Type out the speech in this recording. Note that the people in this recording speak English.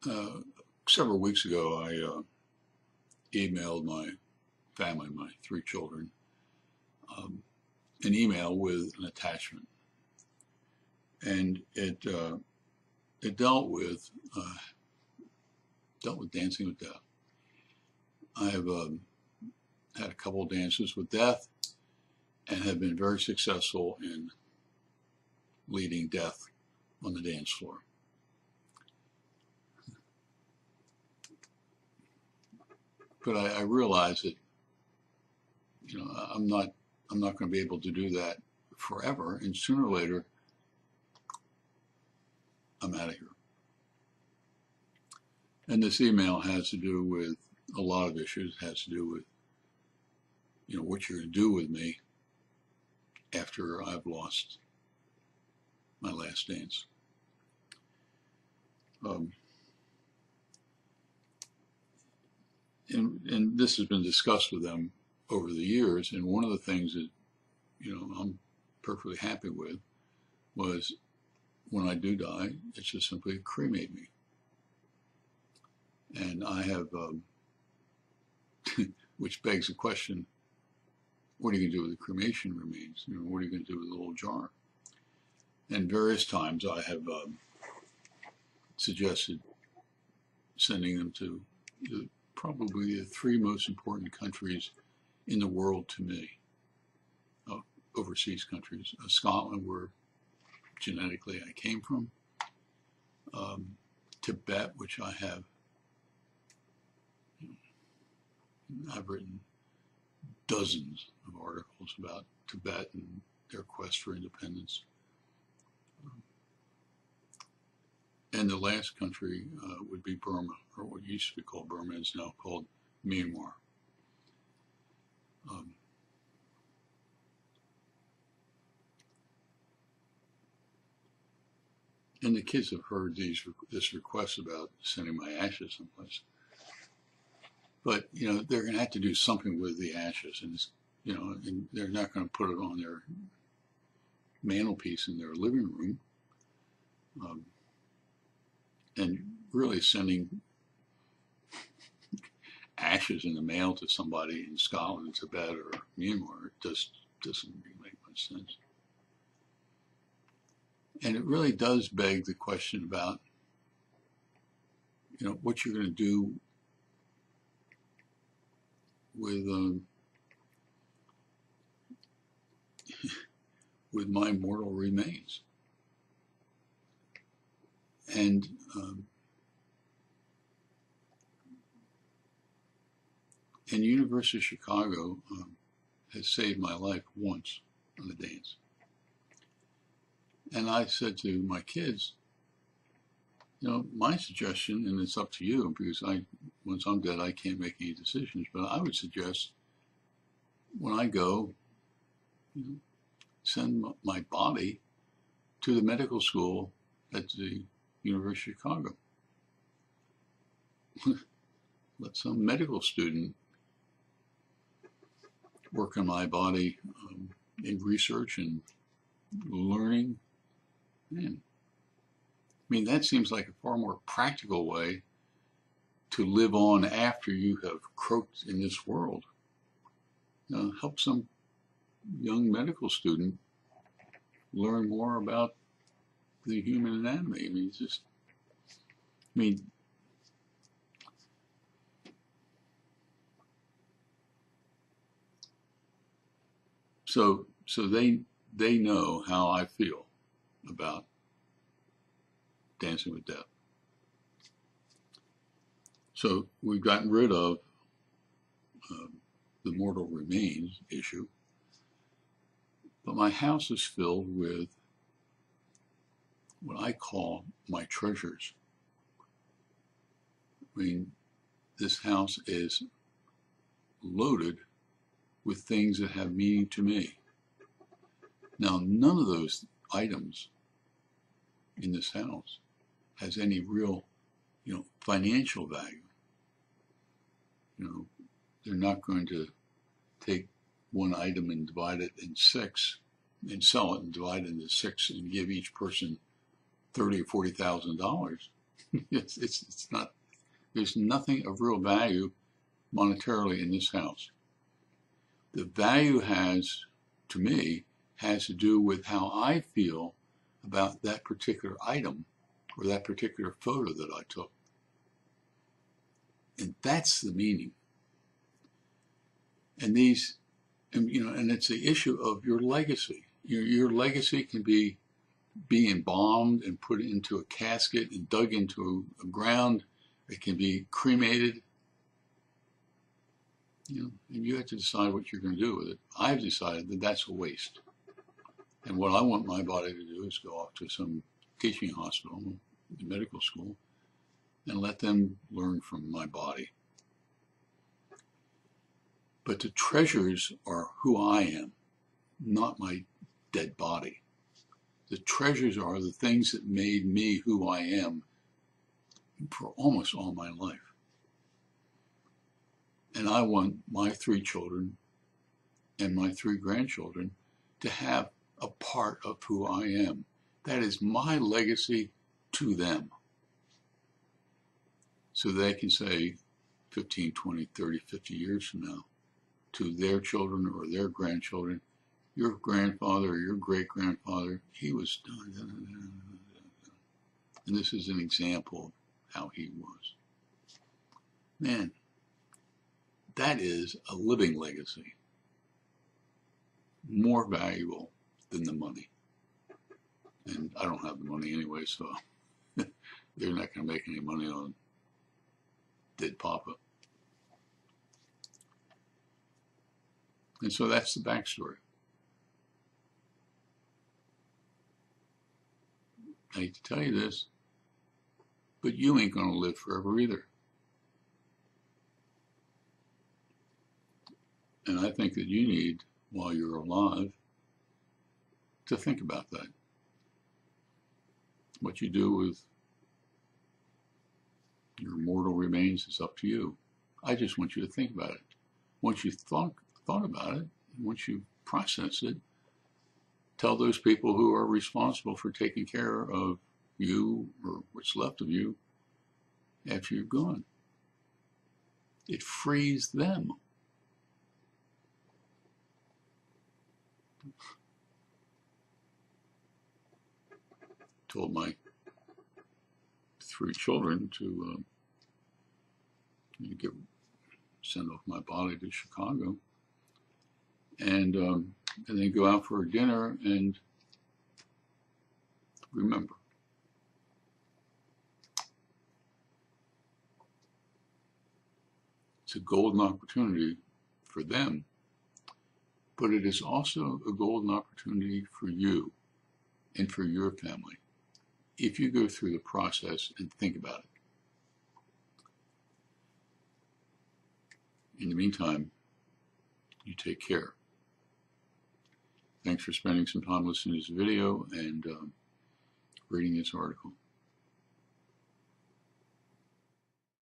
Uh, Several weeks ago, I emailed my family, my three children, um, an email with an attachment, and it dealt with dancing with death. I have had a couple of dances with death, and have been very successful in leading death on the dance floor. But I realize that I'm not going to be able to do that forever, and sooner or later I'm out of here. And this email has to do with a lot of issues. It has to do with what you're going to do with me after I've lost my last dance. And this has been discussed with them over the years. And one of the things that I'm perfectly happy with was, when I do die, it's just simply cremate me. And I have, which begs the question, what are you going to do with the cremation remains? What are you going to do with the little jar? And various times I have suggested sending them to probably the three most important countries in the world to me, overseas countries. Scotland, where genetically I came from, Tibet, which I've written dozens of articles about Tibet and their quest for independence. And the last country would be Burma, or what used to be called Burma, is now called Myanmar. And the kids have heard this request about sending my ashes someplace. But they're going to have to do something with the ashes, and and they're not going to put it on their mantelpiece in their living room. And really sending ashes in the mail to somebody in Scotland, Tibet, or Myanmar just doesn't really make much sense. And it really does beg the question about, what you're going to do with with my mortal remains. And University of Chicago has saved my life once on the dance. And I said to my kids, my suggestion, and it's up to you, because once I'm dead, I can't make any decisions, but I would suggest, when I go, send my body to the medical school at the University of Chicago. Let some medical student work on my body in research and learning. Man, I mean, that seems like a far more practical way to live on after you have croaked in this world. Help some young medical student learn more about the human anatomy. I mean, so they know how I feel about Dancing with Death. So we've gotten rid of the mortal remains issue, but my house is filled with what I call my treasures. I mean, this house is loaded with things that have meaning to me. Now, none of those items in this house has any real, financial value. They're not going to take one item and divide it in six and sell it and divide it into six and give each person $30,000 or $40,000. It's not, there's nothing of real value monetarily in this house. The value to me, has to do with how I feel about that particular item or that particular photo that I took. And that's the meaning. And and it's the issue of your legacy. Your legacy can be embalmed and put into a casket and dug into a ground. It can be cremated. And you have to decide what you're going to do with it. I've decided that that's a waste. And what I want my body to do is go off to some teaching hospital, medical school, and let them learn from my body. But the treasures are who I am, not my dead body. The treasures are the things that made me who I am for almost all my life. And I want my 3 children and my 3 grandchildren to have a part of who I am. That is my legacy to them. So they can say 15, 20, 30, 50 years from now to their children or their grandchildren, your grandfather or your great-grandfather, he was done. And this is an example of how he was. Man, that is a living legacy. More valuable than the money. And I don't have the money anyway, so they're not going to make any money on dead Papa. And so that's the backstory. I hate to tell you this, but you ain't going to live forever either. And I think that you need, while you're alive, to think about that. What you do with your mortal remains is up to you. I just want you to think about it. Once you've thought about it, once you process it, tell those people who are responsible for taking care of you or what's left of you after you're gone. It frees them. Told my 3 children to send off my body to Chicago and then go out for a dinner and remember. It's a golden opportunity for them, but it is also a golden opportunity for you and for your family if you go through the process and think about it. In the meantime, you take care. Thanks for spending some time listening to this video and reading this article.